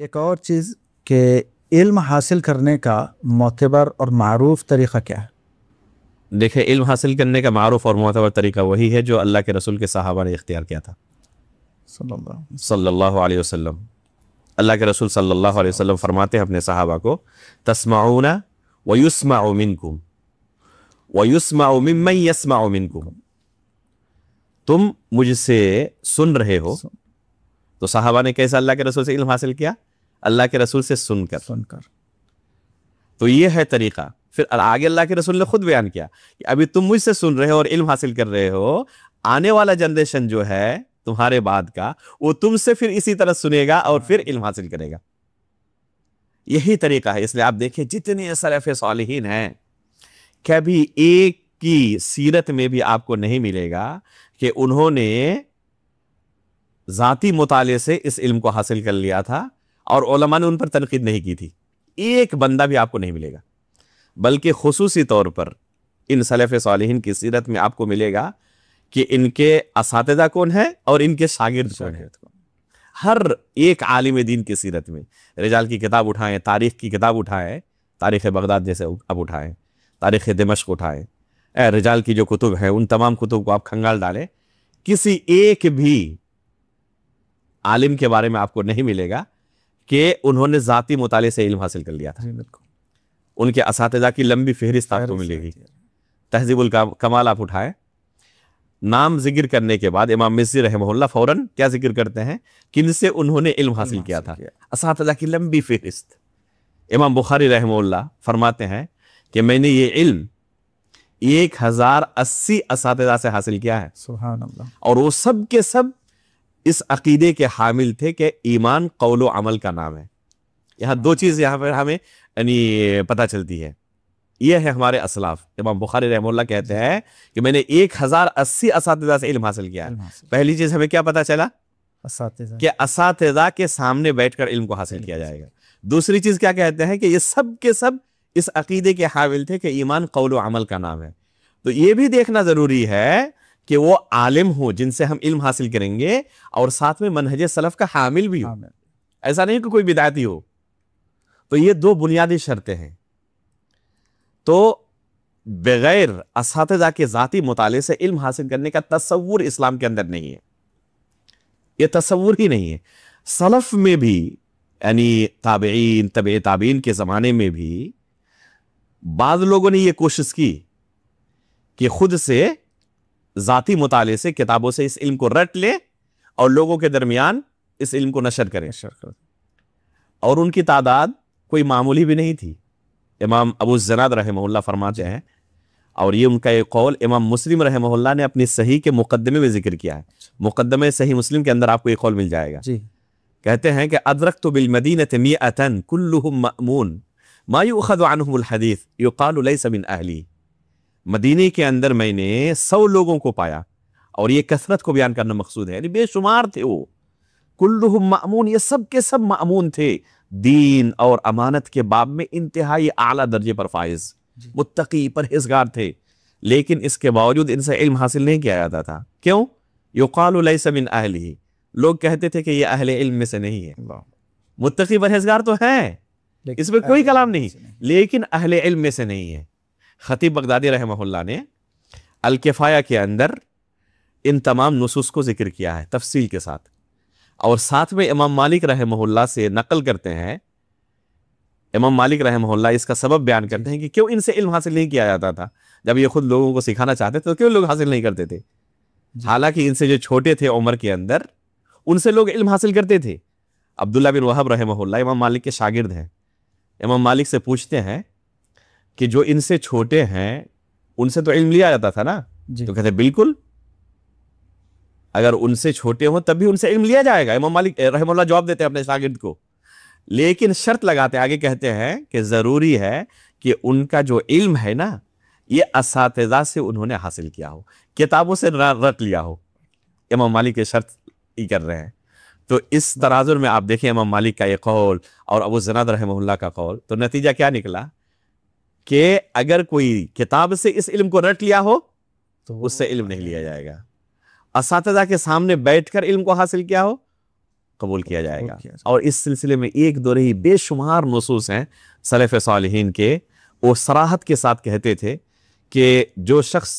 ایک اور چیز کہ علم حاصل کرنے کا معتبر اور معروف طریقہ کیا ہے؟ دیکھیں، علم حاصل کرنے کا معروف اور معتبر طریقہ وہی ہے جو اللہ کے رسول کے صحابہ نے اختیار کیا تھا صلی اللہ علیہ وسلم۔ اللہ کے رسول صلی اللہ علیہ وسلم فرماتے ہیں اپنے صحابہ کو، تسمعون ویسمع منکم ویسمع ممن یسمع منکم، تم مجھ سے سن رہے ہو۔ تو صحابہ نے کیسا اللہ کے رسول سے علم حاصل کیا؟ اللہ کے رسول سے سن کر۔ تو یہ ہے طریقہ۔ پھر آگے اللہ کے رسول نے خود بیان کیا کہ ابھی تم مجھ سے سن رہے ہو اور علم حاصل کر رہے ہو، آنے والا جنریشن جو ہے تمہارے بعد کا، وہ تم سے پھر اسی طرح سنے گا اور پھر علم حاصل کرے گا۔ یہی طریقہ ہے۔ اس لیے آپ دیکھیں جتنے سلف صالحین ہیں، کبھی ایک کی سیرت میں بھی آپ کو نہیں ملے گا کہ انہوں نے ذاتی مطالعے سے اس علم کو حاصل کر لیا تھا اور علماء نے ان پر تنقید نہیں کی تھی۔ ایک بندہ بھی آپ کو نہیں ملے گا، بلکہ خصوصی طور پر ان سلف صالحین کی سیرت میں آپ کو ملے گا کہ ان کے اساتذہ کون ہیں اور ان کے شاگرد کون ہیں۔ ہر ایک عالم دین کی سیرت میں رجال کی کتاب اٹھائیں، تاریخ کی کتاب اٹھائیں، تاریخ بغداد جیسے اب اٹھائیں، تاریخ دمشق اٹھائیں، رجال کی جو کتب ہیں ان تمام کتب کو آپ کھنگال ڈالیں، کسی ایک بھی عالم کے بارے میں آپ کو نہیں ملے گا کہ انہوں نے ذاتی مطالعے سے علم حاصل کر لیا تھا۔ ان کے اساتذہ کی لمبی فہرست آپ کو ملے گی۔ تہذیب الکمال آپ اٹھائیں، نام ذکر کرنے کے بعد امام مزی رحمہ اللہ فوراً کیا ذکر کرتے ہیں؟ کن سے انہوں نے علم حاصل کیا تھا، اساتذہ کی لمبی فہرست۔ امام بخاری رحمہ اللہ فرماتے ہیں کہ میں نے یہ علم 1080 اساتذہ سے حاصل کیا ہے، سبحان اللہ، اور وہ سب کے سب اس عقیدے کے حامل تھے کہ ایمان قول و عمل کا نام ہے۔ یہاں دو چیز یہاں پر ہمیں پتہ چلتی ہے۔ یہ ہے ہمارے اسلاف۔ امام بخاری رحمہ اللہ کہتے ہیں کہ میں نے 1080 اساتذہ سے علم حاصل کیا ہے۔ پہلی چیز ہمیں کیا پتہ چلا؟ کہ اساتذہ کے سامنے بیٹھ کر علم کو حاصل کیا جائے گا۔ دوسری چیز کیا کہتے ہیں کہ یہ سب کے سب اس عقیدے کے حامل تھے کہ ایمان قول و عمل کا نام ہے۔ تو یہ بھی دیکھنا ضروری ہے کہ وہ عالم ہوں جن سے ہم علم حاصل کریں گے اور ساتھ میں منہج سلف کا حامل بھی ہو، ایسا نہیں کہ کوئی بدعتی ہو۔ تو یہ دو بنیادی شرطیں ہیں۔ تو بغیر اساتذہ کے ذاتی مطالعے سے علم حاصل کرنے کا تصور اسلام کے اندر نہیں ہے، یہ تصور ہی نہیں ہے۔ سلف میں بھی یعنی تابعین، تبع تابعین کے زمانے میں بھی بعض لوگوں نے یہ کوشش کی کہ خود سے ذاتی مطالعے سے کتابوں سے اس علم کو رٹ لے اور لوگوں کے درمیان اس علم کو نشر کریں، اور ان کی تعداد کوئی معمولی بھی نہیں تھی۔ امام ابو الزناد رحمہ اللہ فرماتے ہیں، اور یہ ان کا ایک قول امام مسلم رحمہ اللہ نے اپنی صحیح کے مقدمے میں ذکر کیا ہے۔ مقدمے صحیح مسلم کے اندر آپ کو ایک قول مل جائے گا۔ کہتے ہیں کہ ادرکت بالمدینۃ مئۃ کلہم مأمون ما یؤخذ عنہم الحدیث یقال لیس من اہلی۔ مدینے کے اندر میں نے 100 لوگوں کو پایا، اور یہ کثرت کو بیان کرنا مقصود ہے، یعنی بے شمار تھے وہ، کلہم مأمون، یہ سب کے سب مأمون تھے، دین اور امانت کے باب میں انتہائی اعلیٰ درجے پر فائز، متقی پرہیزگار تھے، لیکن اس کے باوجود ان سے علم حاصل نہیں کیا جاتا تھا۔ کیوں؟ یقال لیس من اہلہ، لوگ کہتے تھے کہ یہ اہل علم میں سے نہیں ہے۔ متقی پرہیزگار تو ہے، اس میں کوئی کلام نہیں، لیکن اہل علم میں سے نہیں ہے۔ خطیب بغدادی رحمہ اللہ نے الکفایہ کے اندر ان تمام نصوص کو ذکر کیا ہے تفصیل کے ساتھ، اور ساتھ میں امام مالک رحمہ اللہ سے نقل کرتے ہیں۔ امام مالک رحمہ اللہ اس کا سبب بیان کرتے ہیں کہ کیوں ان سے علم حاصل نہیں کیا جاتا تھا، جب یہ خود لوگوں کو سکھانا چاہتے تھے تو کیوں لوگ حاصل نہیں کرتے تھے؟ حالانکہ ان سے جو چھوٹے تھے عمر کے اندر، ان سے لوگ علم حاصل کرتے تھے۔ عبداللہ بن وہب رحمہ اللہ امام مالک کے شاگرد ہیں۔ امام مالک سے پوچھتے ہیں کہ جو ان سے چھوٹے ہیں ان سے تو علم لیا جاتا تھا نا؟ تو کہتے ہیں بالکل، اگر ان سے چھوٹے ہوں تب بھی ان سے علم لیا جائے گا۔ امام مالک رحمہ اللہ جواب دیتے ہیں اپنے شاگرد کو، لیکن شرط لگاتے آگے کہتے ہیں کہ ضروری ہے کہ ان کا جو علم ہے نا، یہ اساتذہ سے انہوں نے حاصل کیا ہو، کتابوں سے رٹ لیا ہو۔ امام مالک کے شرط ہی کر رہے ہیں۔ تو اس تناظر میں آپ دیکھیں امام مالک کا یہ قول اور ابو الزناد رحمہ اللہ کا قول، تو نتیجہ کیا نکلا کہ اگر کوئی کتاب سے اس علم کو رٹ لیا ہو تو اس سے علم نہیں لیا جائے گا، اساتذہ کے سامنے بیٹھ کر علم کو حاصل کیا ہو قبول کیا جائے گا. اور اس سلسلے میں ایک دو رہی بے شمار نصوص ہیں سلف صالحین کے، وہ صراحت کے ساتھ کہتے تھے کہ جو شخص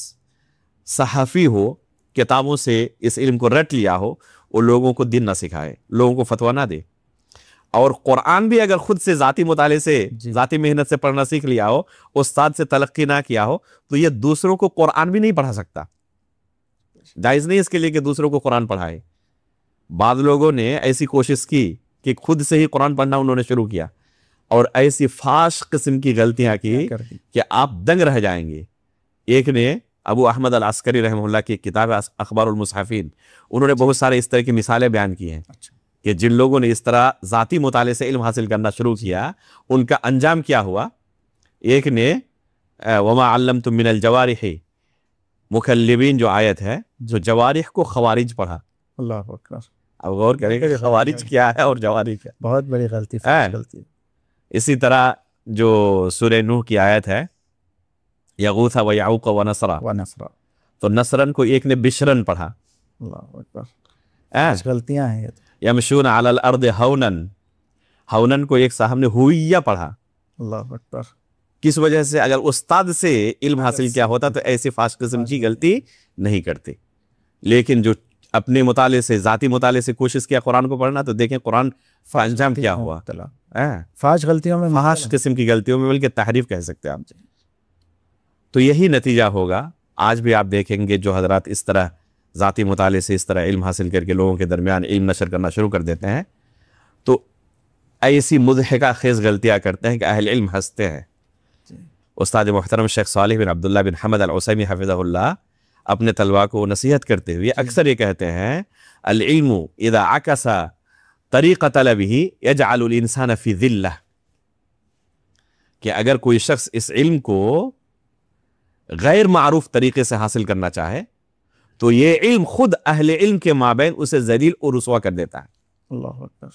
صحافی ہو، کتابوں سے اس علم کو رٹ لیا ہو، وہ لوگوں کو دین نہ سکھائے، لوگوں کو فتویٰ نہ دے. اور قرآن بھی اگر خود سے ذاتی مطالعے سے ذاتی محنت سے پڑھنا سیکھ لیا ہو، استاد سے تلقی نہ کیا ہو، تو یہ دوسروں کو قرآن بھی نہیں پڑھا سکتا. جائز نہیں اس کے لیے کہ دوسروں کو قرآن پڑھائے. بعض لوگوں نے ایسی کوشش کی کہ خود سے ہی قرآن پڑھنا انہوں نے شروع کیا، اور ایسی فاش قسم کی غلطیاں کی کہ آپ دنگ رہ جائیں گے. ایک نے ابو احمد العسکری رحمہ اللہ کی کتاب اخبار المصحفین، انہوں نے بہت سارے اس طرح کی مثالیں بیان کی ہیں کہ جن لوگوں نے اس طرح ذاتی مطالعے سے علم حاصل کرنا شروع کیا، ان کا انجام کیا ہوا. ایک نے وما علمتم من الجوارح مکلبین جو آیت ہے، جو جوارح کو خوارج پڑھا. اللہ اکبر. اب غور کریں کہ خوارج کیا ہے اور جوارح کیا. بہت بڑی غلطی. اسی طرح جو سورہ نوح کی آیت ہے، یغوث و یعوق و نصرا، تو نصرن کو ایک نے بشرن پڑھا. اللہ اکبر. غلطیاں ہیں. یمشون علی الارض ہونن، ہونن کو ایک صاحب نے ہویہ پڑھا. اللہ اکبر. کس وجہ سے؟ اگر استاد سے علم حاصل کیا ہوتا تو ایسی فاش قسم کی غلطی نہیں کرتے. لیکن جو اپنے مطالعے سے، ذاتی مطالعے سے کوشش کیا قرآن کو پڑھنا، تو دیکھیں قرآن انجام کیا ہوا. فاش غلطیوں میں، فحش قسم کی غلطیوں میں، بلکہ تحریف کہہ سکتے ہیں آپ. تو یہی نتیجہ ہوگا. آج بھی آپ دیکھیں گے جو حضرات اس طرح ذاتی مطالعے سے اس طرح علم حاصل کر کے لوگوں کے درمیان علم نشر کرنا شروع کر دیتے ہیں، تو ایسی مضحکہ خیز غلطیاں کرتے ہیں کہ اہل علم ہنستے ہیں. استاد محترم شیخ صالح بن عبداللہ بن حمد العثیمی حفظہ اللہ اپنے طلباء کو نصیحت کرتے ہوئے اکثر یہ کہتے ہیں، العلم اذا عکس طریق طلبہ یجعل الانسان فی ذلہ، کہ اگر کوئی شخص اس علم کو غیر معروف طریقے سے حاصل کرنا چاہے تو یہ علم خود اہل علم کے مابین اسے ذلیل اور رسوا کر دیتا ہے. اللہ اکبر.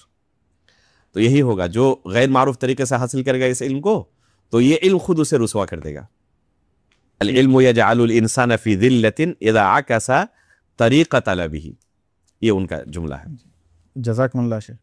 تو یہی ہوگا، جو غیر معروف طریقے سے حاصل کرے گا اس علم کو، تو یہ علم خود اسے رسوا کر دے گا. العلم یجعل الانسان فی ذلۃ اذا عکس طریق طلبہ، یہ ان کا جملہ ہے. جزاکم اللہ شیخ.